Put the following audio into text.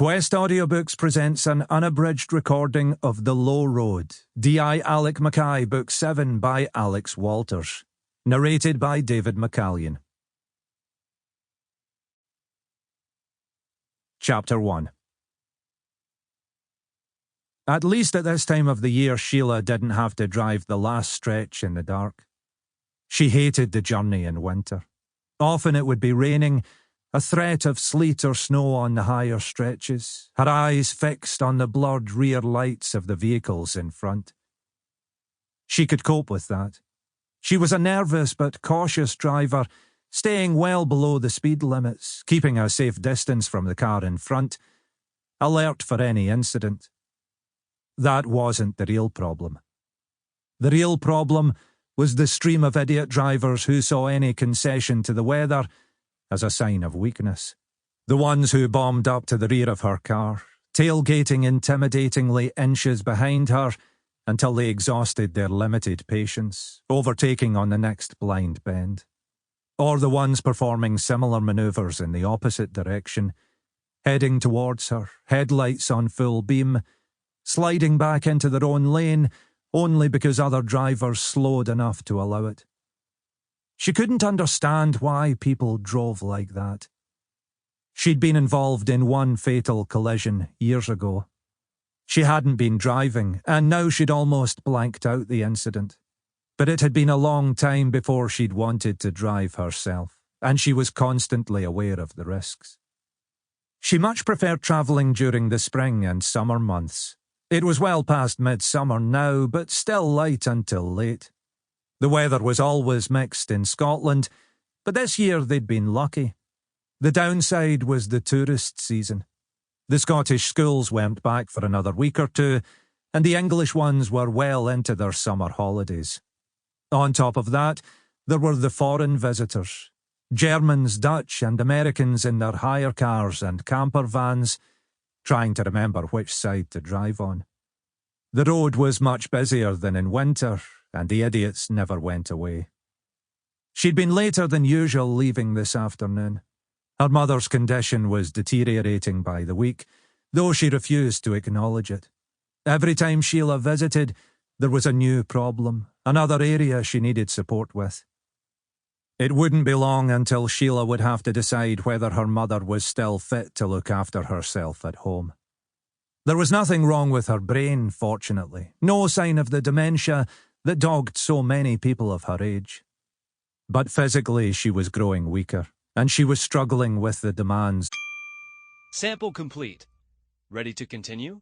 Quest Audiobooks presents an unabridged recording of The Low Road, D.I. Alec McKay, Book 7 by Alex Walters. Narrated by David McCallion. Chapter 1. At least at this time of the year, Sheila didn't have to drive the last stretch in the dark. She hated the journey in winter. Often it would be raining, a threat of sleet or snow on the higher stretches, her eyes fixed on the blurred rear lights of the vehicles in front. She could cope with that. She was a nervous but cautious driver, staying well below the speed limits, keeping a safe distance from the car in front, alert for any incident. That wasn't the real problem. The real problem was the stream of idiot drivers who saw any concession to the weather as a sign of weakness. The ones who bombed up to the rear of her car, tailgating intimidatingly inches behind her until they exhausted their limited patience, overtaking on the next blind bend. Or the ones performing similar manoeuvres in the opposite direction, heading towards her, headlights on full beam, sliding back into their own lane only because other drivers slowed enough to allow it. She couldn't understand why people drove like that. She'd been involved in one fatal collision years ago. She hadn't been driving, and now she'd almost blanked out the incident. But it had been a long time before she'd wanted to drive herself, and she was constantly aware of the risks. She much preferred travelling during the spring and summer months. It was well past midsummer now, but still light until late. The weather was always mixed in Scotland, but this year they'd been lucky. The downside was the tourist season. The Scottish schools weren't back for another week or two, and the English ones were well into their summer holidays. On top of that, there were the foreign visitors. Germans, Dutch and Americans in their hire cars and camper vans, trying to remember which side to drive on. The road was much busier than in winter, and the idiots never went away. She'd been later than usual leaving this afternoon. Her mother's condition was deteriorating by the week, though she refused to acknowledge it. Every time Sheila visited, there was a new problem, another area she needed support with. It wouldn't be long until Sheila would have to decide whether her mother was still fit to look after herself at home. There was nothing wrong with her brain, fortunately, no sign of the dementia that dogged so many people of her age. But physically she was growing weaker, and she was struggling with the demands. Sample complete. Ready to continue?